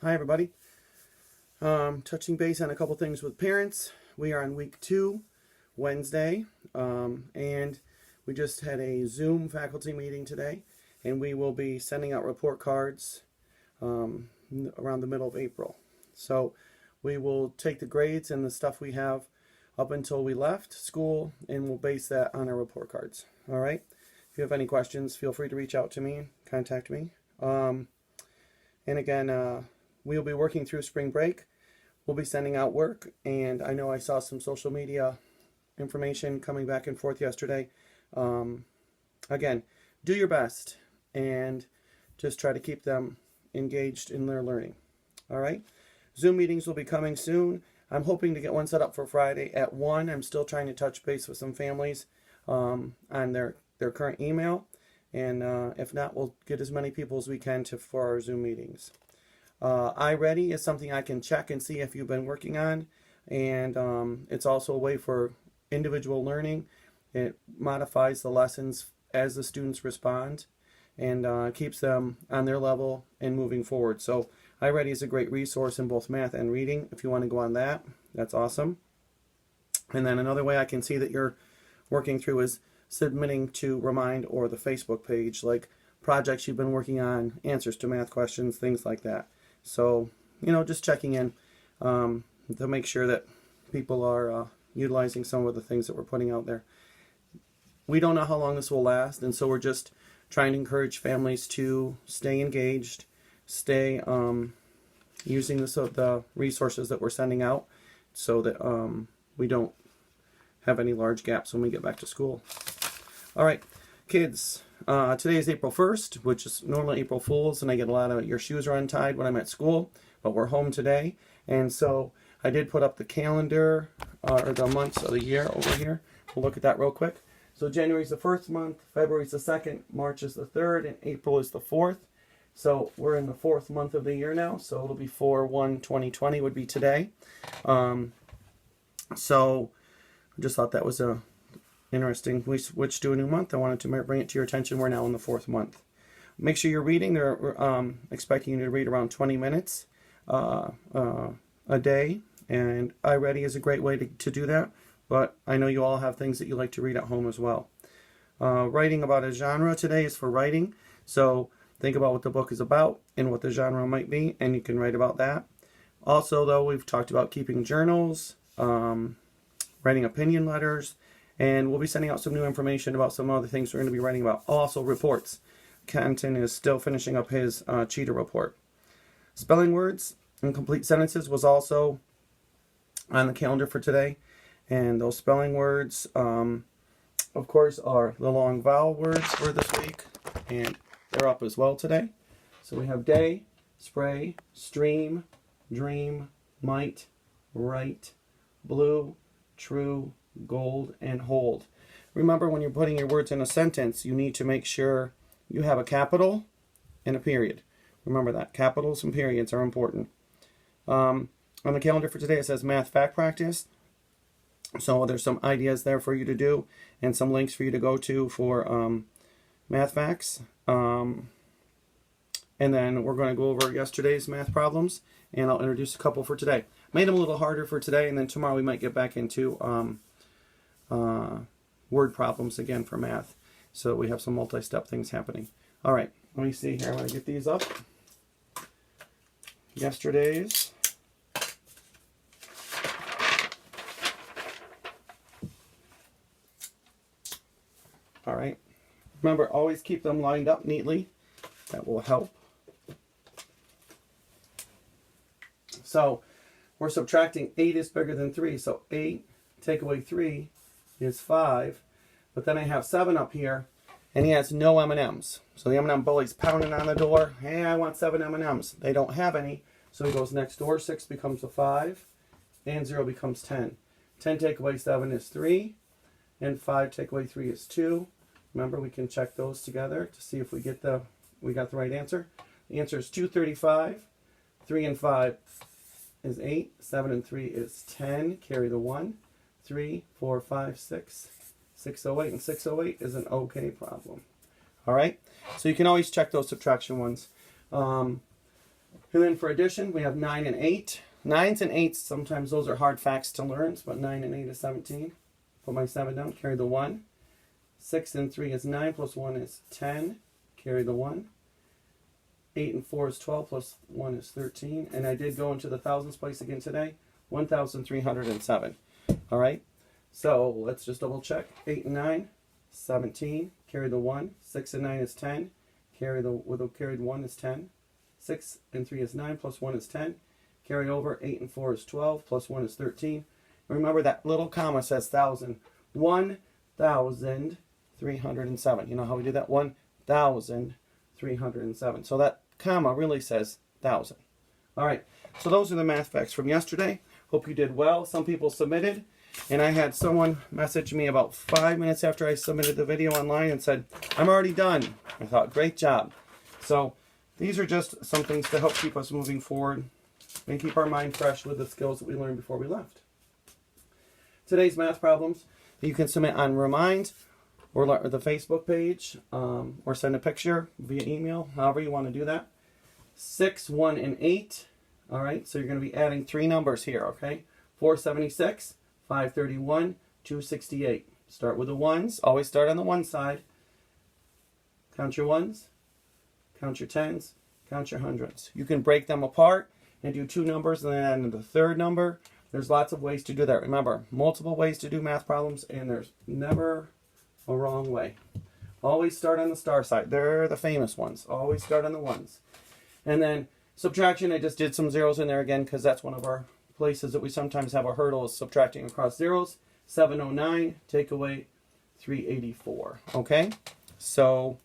Hi everybody. Touching base on a couple things with parents. We are on week 2, Wednesday, and we just had a Zoom faculty meeting today, and we will be sending out report cards around the middle of April. So we will take the grades and the stuff we have up until we left school, and we'll base that on our report cards. All right. If you have any questions, feel free to reach out to me, contact me. And again, we'll be working through spring break. We'll be sending out work, and I know I saw some social media information coming back and forth yesterday. Again, do your best and just try to keep them engaged in their learning. All right. Zoom meetings will be coming soon. I'm hoping to get one set up for Friday at 1. I'm still trying to touch base with some families on their current email, and if not, we'll get as many people as we can for our Zoom meetings. iReady is something I can check and see if you've been working on, and it's also a way for individual learning. It modifies the lessons as the students respond, and keeps them on their level and moving forward. So iReady is a great resource in both math and reading. If you want to go on that, that's awesome. And then another way I can see that you're working through is submitting to Remind or the Facebook page, like projects you've been working on, answers to math questions, things like that. So, just checking in to make sure that people are utilizing some of the things that we're putting out there. We don't know how long this will last, and so we're just trying to encourage families to stay engaged, stay using the resources that we're sending out, so that we don't have any large gaps when we get back to school. All right, kids. Today is April 1st, which is normally April Fool's, and I get a lot of your shoes are untied when I'm at school, but we're home today, and so I did put up the calendar, or the months of the year over here. We'll look at that real quick. So January is the first month, February is the second, March is the third, and April is the fourth. So we're in the fourth month of the year now, so it'll be 4/1/2020 would be today. So I just thought that was interesting. We switched to a new month. I wanted to bring it to your attention. We're now in the fourth month. Make sure you're reading. They're expecting you to read around 20 minutes a day, and iReady is a great way to do that. But I know you all have things that you like to read at home as well. Writing about a genre today is for writing. So think about what the book is about and what the genre might be, and you can write about that. Also, though, we've talked about keeping journals, writing opinion letters, and we'll be sending out some new information about some other things we're going to be writing about. Also, reports. Kenton is still finishing up his cheetah report. Spelling words and complete sentences was also on the calendar for today. And those spelling words, of course, are the long vowel words for this week. And they're up as well today. So we have day, spray, stream, dream, might, right, blue, true, gold, and hold. Remember, when you're putting your words in a sentence, you need to make sure you have a capital and a period. Remember that. Capitals and periods are important. On the calendar for today, it says math fact practice. So there's some ideas there for you to do and some links for you to go to for math facts. And then we're going to go over yesterday's math problems, and I'll introduce a couple for today. Made them a little harder for today, and then tomorrow we might get back into word problems again for math. So we have some multi-step things happening. All right, let me see here. I'm going to get these up. Yesterday's. All right. Remember, always keep them lined up neatly. That will help. So we're subtracting 8 is bigger than 3. So 8 take away 3 is 5. But then I have 7 up here, and he has no M&Ms. So the M&M bully's pounding on the door. Hey, I want 7 M&Ms. They don't have any. So he goes next door. 6 becomes a 5, and 0 becomes 10. 10 take away 7 is 3, and 5 take away 3 is 2. Remember, we can check those together to see if we got the right answer. The answer is 235. 3 and 5 is 8. 7 and 3 is 10. Carry the 1. 3, 4, 5, 6. 608, and 608 is an okay problem. All right, so you can always check those subtraction ones. And then for addition, we have 9 and 8. 9s and 8s, sometimes those are hard facts to learn, but 9 and 8 is 17. Put my 7 down, carry the 1. 6 and 3 is 9, plus 1 is 10. Carry the 1. 8 and 4 is 12, plus 1 is 13. And I did go into the thousands place again today. 1,307. All right. So let's just double check. 8 and 9, 17. Carry the 1. 6 and 9 is 10. With the carried 1 is 10. 6 and 3 is 9, plus 1 is 10. Carry over. 8 and 4 is 12, plus 1 is 13. Remember that little comma says 1,000. 1,307. You know how we do that? 1,307. So that comma really says 1,000. All right. So those are the math facts from yesterday. Hope you did well. Some people submitted, and I had someone message me about 5 minutes after I submitted the video online and said, I'm already done. I thought, great job. So these are just some things to help keep us moving forward and keep our mind fresh with the skills that we learned before we left. Today's math problems you can submit on Remind or the Facebook page, or send a picture via email, however you want to do that. 6, 1, and 8. All right, so you're going to be adding 3 numbers here, okay? 476, 531, 268. Start with the ones. Always start on the one side. Count your ones, count your tens, count your hundreds. You can break them apart and do 2 numbers and then add in the 3rd number. There's lots of ways to do that. Remember, multiple ways to do math problems, and there's never a wrong way. Always start on the star side. They're the famous ones. Always start on the ones. And then subtraction, I just did some zeros in there again because that's one of our places that we sometimes have a hurdle is subtracting across zeros. 709, take away 384. Okay? So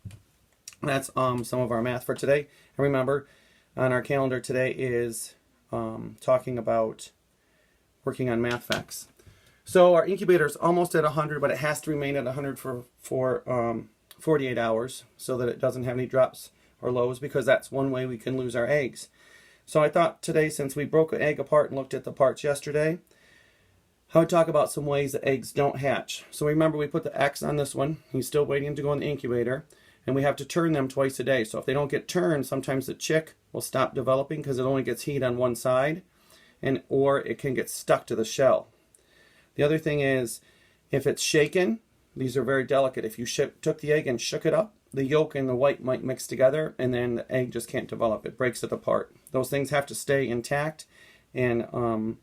that's some of our math for today. And remember, on our calendar today is talking about working on math facts. So our incubator is almost at 100, but it has to remain at 100 for 48 hours so that it doesn't have any drops or lows, because that's one way we can lose our eggs. So I thought today, since we broke an egg apart and looked at the parts yesterday, I would talk about some ways that eggs don't hatch. So remember, we put the X on this one. He's still waiting to go in the incubator, and we have to turn them twice a day. So if they don't get turned, sometimes the chick will stop developing because it only gets heat on one side, or it can get stuck to the shell. The other thing is, if it's shaken, these are very delicate. If you took the egg and shook it up, the yolk and the white might mix together, and then the egg just can't develop. It breaks it apart. Those things have to stay intact. And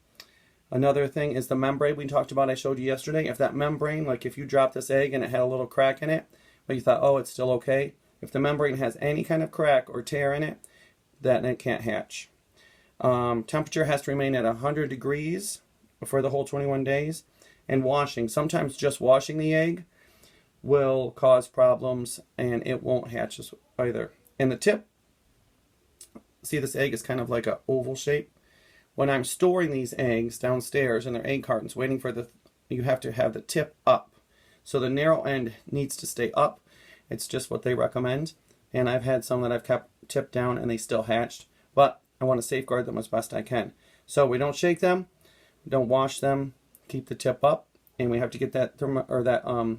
another thing is the membrane we talked about, I showed you yesterday. If that membrane, like if you dropped this egg and it had a little crack in it, but you thought, oh, it's still okay. If the membrane has any kind of crack or tear in it, then it can't hatch. Temperature has to remain at 100 degrees for the whole 21 days. And washing, sometimes just washing the egg will cause problems and it won't hatch either. And the tip, see, this egg is kind of like an oval shape. When I'm storing these eggs downstairs in their egg cartons, waiting for you have to have the tip up. So the narrow end needs to stay up. It's just what they recommend. And I've had some that I've kept tipped down and they still hatched. But I want to safeguard them as best I can. So we don't shake them, don't wash them, keep the tip up, and we have to get that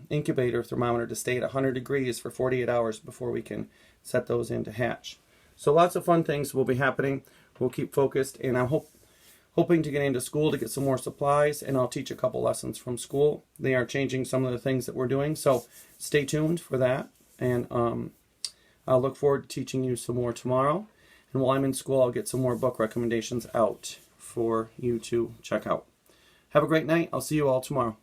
incubator thermometer to stay at 100 degrees for 48 hours before we can set those in to hatch. So lots of fun things will be happening. We'll keep focused, and I'm hoping to get into school to get some more supplies, and I'll teach a couple lessons from school. They are changing some of the things that we're doing, so stay tuned for that, and I'll look forward to teaching you some more tomorrow. And while I'm in school, I'll get some more book recommendations out for you to check out. Have a great night. I'll see you all tomorrow.